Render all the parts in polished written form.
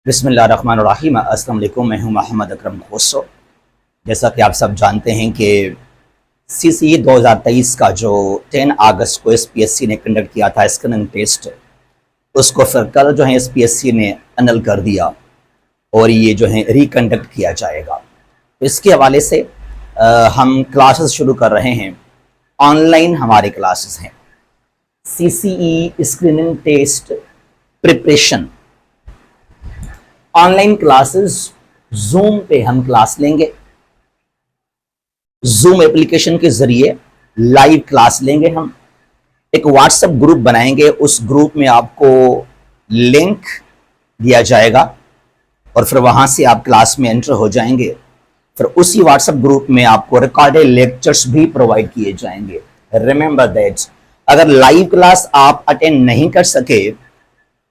बिस्मिल्लाहिर्रहमानिर्रहीम। अस्सलाम वालेकुम। मैं हूं मोहम्मद अकरम खोसो। जैसा कि आप सब जानते हैं कि सीसीई 2023 का जो 10 अगस्त को एसपीएससी ने कंडक्ट किया था स्क्रीनिंग टेस्ट, उसको फिर कल जो है एसपीएससी ने अनल कर दिया और ये जो है रिकंडक्ट किया जाएगा। तो इसके हवाले से हम क्लासेस शुरू कर रहे हैं। ऑनलाइन हमारे क्लासेस हैं। CCE screening test preparation online classes, Zoom पे हम क्लास लेंगे। जूम एप्लीकेशन के जरिए लाइव क्लास लेंगे। हम एक व्हाट्सएप ग्रुप बनाएंगे। उस ग्रुप में आपको लिंक दिया जाएगा और फिर वहां से आप क्लास में एंटर हो जाएंगे। फिर उसी व्हाट्सएप ग्रुप में आपको रिकॉर्डेड लेक्चर्स भी प्रोवाइड किए जाएंगे। रिमेंबर दैट, अगर लाइव क्लास आप अटेंड नहीं कर सके,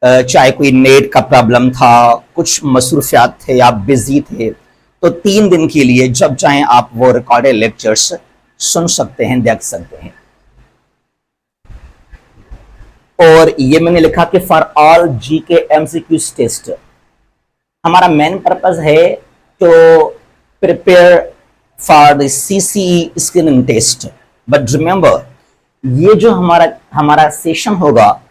चाहे कोई नेट का प्रॉब्लम था, कुछ मसरूफियात थे, आप बिजी थे, तो 3 दिन के लिए जब चाहें आप वो रिकॉर्डेड लेक्चर्स सुन सकते हैं, देख सकते हैं। और ये मैंने लिखा कि for all GK MCQs test, हमारा मेन पर्पस है तो prepare for the CCE screening test. But remember, ये जो हमारा सेशन होगा,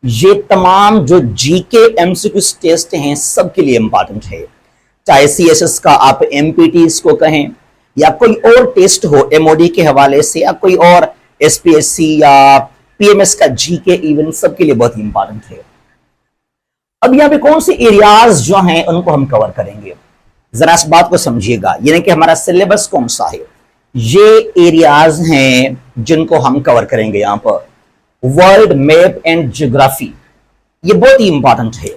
ये तमाम जो जीके एमसीक्यू टेस्ट हैं सबके लिए इंपॉर्टेंट है। चाहे सीएसएस का आप एमपीटी इसको कहें या कोई और टेस्ट हो एमओडी के हवाले से, या कोई और एसपीएससी या पीएमएस का जीके, इवन सबके लिए बहुत इंपॉर्टेंट है। अब यहाँ पे कौन से एरियाज जो हैं उनको हम कवर करेंगे, जरा इस बात को समझिएगा। यानी कि हमारा सिलेबस कौन सा है, ये एरियाज हैं जिनको हम कवर करेंगे। यहां पर वर्ल्ड मैप एंड ज्योग्राफी, ये बहुत ही इंपॉर्टेंट है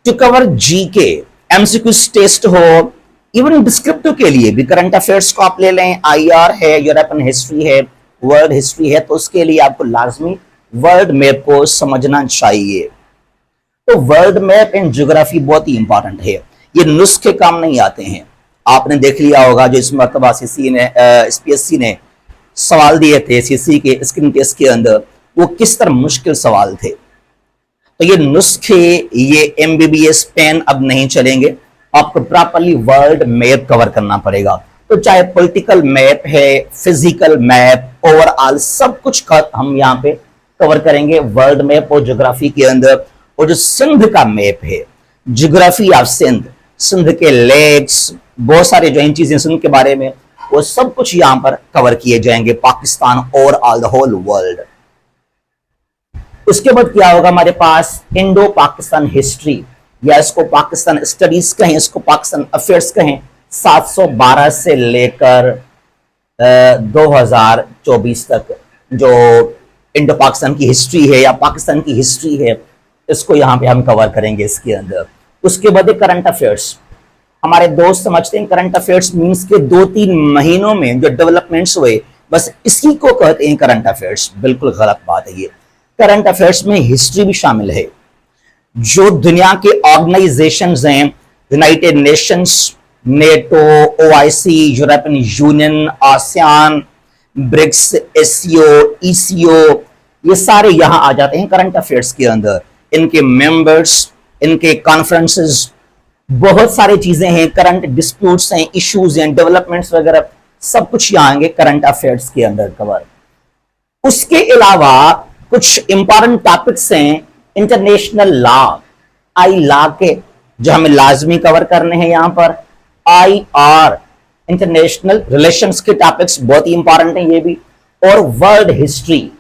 to cover GK MCQ test हो, इवन डिस्क्रिप्टिव के लिए भी। करंट अफेयर्स को आप ले लें, आईआर है, यूरोपियन हिस्ट्री है, वर्ल्ड हिस्ट्री है, तो उसके लिए आपको लाजमी वर्ल्ड मैप को समझना चाहिए। तो वर्ल्ड मैप एंड ज्योग्राफी बहुत ही इंपॉर्टेंट है। ये नुस्खे काम नहीं आते हैं। आपने देख लिया होगा जो इस मरतबा एसपीएससी ने सवाल दिए थे सीसी के स्क्रीनिंग टेस्ट के अंदर, वो किस तरह मुश्किल सवाल थे। तो ये नुस्खे, ये एमबीबीएस पेन अब नहीं चलेंगे। आपको प्रॉपर्ली वर्ल्ड मैप कवर करना पड़ेगा। तो चाहे पॉलिटिकल मैप है, फिजिकल मैप, ओवरऑल सब कुछ हम यहाँ पे कवर करेंगे वर्ल्ड मैप और ज्योग्राफी के अंदर। और जो सिंध का मैप है, ज्योग्राफी ऑफ सिंध, सिंध के लेक्स, बहुत सारे जो इन चीजें सिंध के बारे में, वो सब कुछ यहां पर कवर किए जाएंगे, पाकिस्तान और ऑल द होल वर्ल्ड। उसके बाद क्या होगा हमारे पास, इंडो पाकिस्तान हिस्ट्री, या इसको पाकिस्तान स्टडीज कहें, इसको पाकिस्तान अफेयर्स कहें। 712 से लेकर 2024 तक जो इंडो पाकिस्तान की हिस्ट्री है या पाकिस्तान की हिस्ट्री है, इसको यहां पे हम कवर करेंगे इसके अंदर। उसके बाद करंट अफेयर्स, हमारे दोस्त समझते हैं करंट अफेयर्स मींस के 2-3 महीनों में जो डेवलपमेंट्स हुए, बस इसी को कहते हैं करंट अफेयर्स। बिल्कुल गलत बात है ये। करंट अफेयर्स में हिस्ट्री भी शामिल है। जो दुनिया के ऑर्गेनाइजेशंस हैं, United Nations, NATO, OIC, European Union, ASEAN, BRICS, SCO, ECO, ये सारे यहां आ जाते हैं करंट अफेयर्स के अंदर। इनके मेंबर्स, इनके कॉन्फ्रेंसेस, बहुत सारी चीजें हैं, करंट डिस्प्यूट्स हैं, इश्यूज हैं, डेवलपमेंट्स वगैरह, सब कुछ यहाँ आएंगे करंट अफेयर्स के अंदर कवर। उसके अलावा कुछ इंपॉर्टेंट टॉपिक्स हैं, इंटरनेशनल लॉ, आई लॉ के जो हमें लाजमी कवर करने हैं यहाँ पर। आईआर, इंटरनेशनल रिलेशंस के टॉपिक्स बहुत ही इंपॉर्टेंट हैं ये भी। और world history,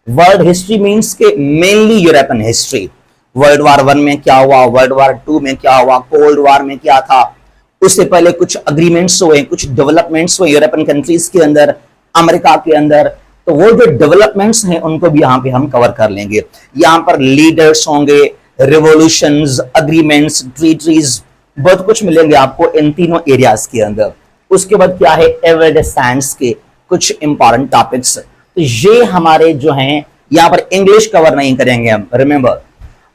world history means के mainly European history. World war 1 में क्या हुआ, वर्ल्ड वार 2 में क्या हुआ, कोल्ड वार में क्या था, उससे पहले कुछ अग्रीमेंट्स हुए, कुछ डेवलपमेंट्स हुए यूरोपियन कंट्रीज के अंदर, अमेरिका के अंदर। तो वो जो डेवलपमेंट्स हैं उनको भी यहाँ पे हम कवर कर लेंगे। यहाँ पर लीडर्स होंगे, रिवोल्यूशंस, अग्रीमेंट्स, ट्रीटीज, बहुत कुछ मिलेंगे आपको इन तीनों एरियाज के अंदर। उसके बाद क्या है, एवरीडे साइंस के कुछ इंपॉर्टेंट टॉपिक्स। तो ये हमारे जो हैं, यहाँ पर इंग्लिश कवर नहीं करेंगे हम, रिमेंबर।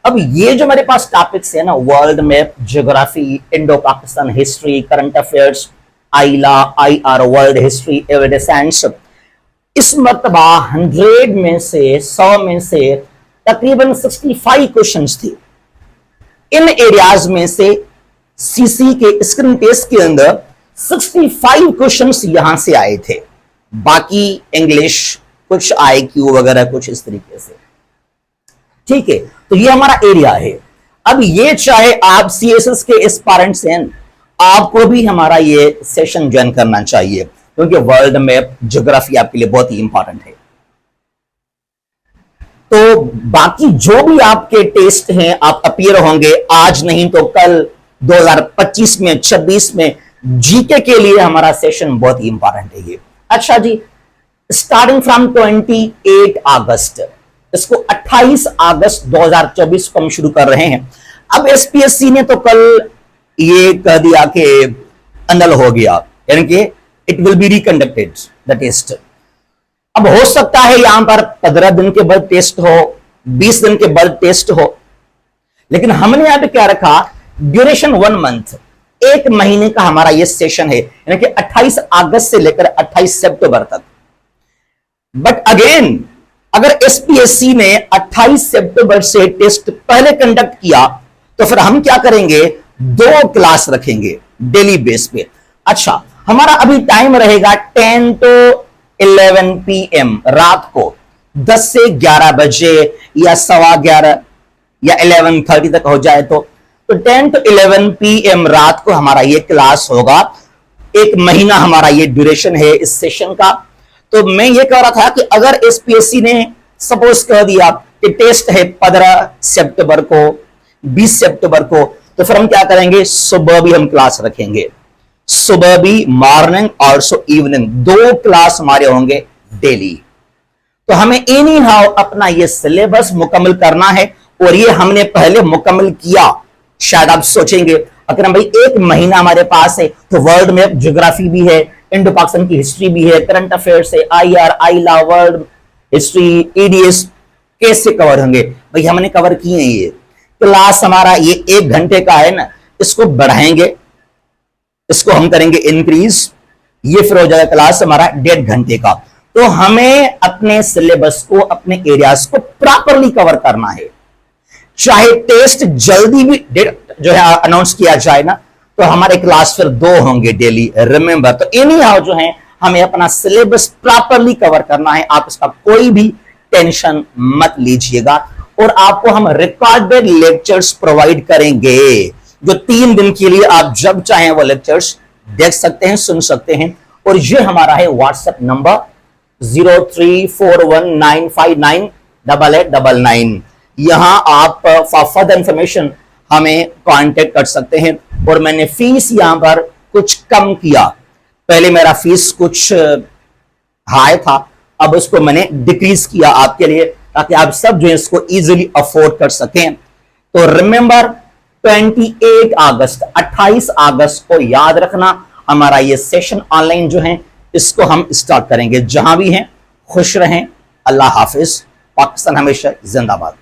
अब ये जो मेरे पास टॉपिक्स है ना, world map, geography, Indo Pakistan history, current affairs, ILA, IR, world history, everyday science, इस मर्तबा 100 में से तकरीबन 65 क्वेश्चंस थे। इन एरियाज में से सीसी के स्क्रीन टेस्ट के अंदर 65 क्वेश्चंस यहां से आए थे, बाकी इंग्लिश, कुछ आईक्यू वगैरह, कुछ इस तरीके से। ठीक है, तो ये हमारा एरिया है। अब ये चाहे आप सीएसएस के एस्पायरेंट्स हैं, आपको भी हमारा ये सेशन ज्वाइन करना चाहिए, क्योंकि वर्ल्ड मैप, ज्योग्राफी आपके लिए बहुत ही इंपॉर्टेंट है। तो बाकी जो भी आपके टेस्ट हैं, आप अपीयर होंगे आज नहीं तो कल 2025 में, 26 में जीके के लिए हमारा सेशन बहुत ही इंपॉर्टेंट है ये। अच्छा जी, स्टार्टिंग फ्रॉम 28 अगस्त, इसको 28 अगस्त 2024 को हम शुरू कर रहे हैं। अब एसपीएससी ने तो कल ये कह दिया कि अनल हो गया, यानी कि it will be reconducted the test. अब हो सकता है यहां पर 15 दिन के बाद टेस्ट हो, 20 दिन के बाद टेस्ट हो, लेकिन हमने यहां पे क्या रखा, ड्यूरेशन 1 मंथ, 1 महीने का हमारा ये सेशन है, यानी कि 28 अगस्त से लेकर 28 सितंबर तक। बट अगेन, अगर एसपीएससी ने 28 सितंबर से टेस्ट पहले कंडक्ट किया, तो फिर हम क्या करेंगे, 2 क्लास रखेंगे डेली बेस पे। अच्छा, हमारा अभी टाइम रहेगा 10 to 11 PM रात को, 10 से 11 बजे या 11:15 या 11:30 तक हो जाए तो 10 to 11 PM रात को हमारा ये क्लास होगा। 1 महीना हमारा ये ड्यूरेशन है इस सेशन का। तो मैं ये कह रहा था कि अगर एसपीएससी ने सपोज कह दिया कि टेस्ट है 15 सितंबर को, 20 सितंबर को, तो फिर हम क्या करेंगे, सुबह भी हम क्लास रखेंगे, सुबह भी, मॉर्निंग और इवनिंग, 2 क्लास हमारे होंगे डेली। तो हमें एनी हाउ अपना ये सिलेबस मुकम्मल करना है, और ये हमने पहले मुकम्मल किया। शायद आप सोचेंगे अगर हम भाई 1 महीना हमारे पास है तो वर्ल्ड मैप, ज्योग्राफी भी है, इंडो पाकिस्तान की हिस्ट्री भी है, करंट अफेयर्स है, आईआर, आईला, वर्ल्ड हिस्ट्री, ईडीएस कैसे कवर होंगे? भाई हमने कवर किए हैं। ये क्लास हमारा ये 1 घंटे का है ना, इसको बढ़ाएंगे, इसको हम करेंगे इंक्रीज, ये फिर हो जाएगा क्लास हमारा 1.5 घंटे का। तो हमें अपने सिलेबस को, अपने एरियाज को प्रॉपरली कवर करना है। चाहे टेस्ट जल्दी भी जो है अनाउंस किया जाए ना, तो हमारे क्लास फिर 2 होंगे डेली, रिमेंबर। तो एनी हाउ जो है हमें अपना सिलेबस प्रॉपरली कवर करना है, आप इसका कोई भी टेंशन मत लीजिएगा। और आपको हम रिकॉर्डेड लेक्चर्स प्रोवाइड करेंगे, जो 3 दिन के लिए आप जब चाहें वो लेक्चर्स देख सकते हैं, सुन सकते हैं। और ये हमारा है व्हाट्सएप नंबर 0341959899। यहां आप फॉर फर्दर इंफॉर्मेशन हमें कांटेक्ट कर सकते हैं। और मैंने फीस यहां पर कुछ कम किया, पहले मेरा फीस कुछ हाई था, अब उसको मैंने डिक्रीज किया आपके लिए, ताकि आप सब जो है इसको इजीली अफोर्ड कर सकें। तो रिमेंबर 28 अगस्त को याद रखना, हमारा ये सेशन ऑनलाइन जो है इसको हम स्टार्ट करेंगे। जहां भी हैं खुश रहें, अल्लाह हाफिज, पाकिस्तान हमेशा जिंदाबाद।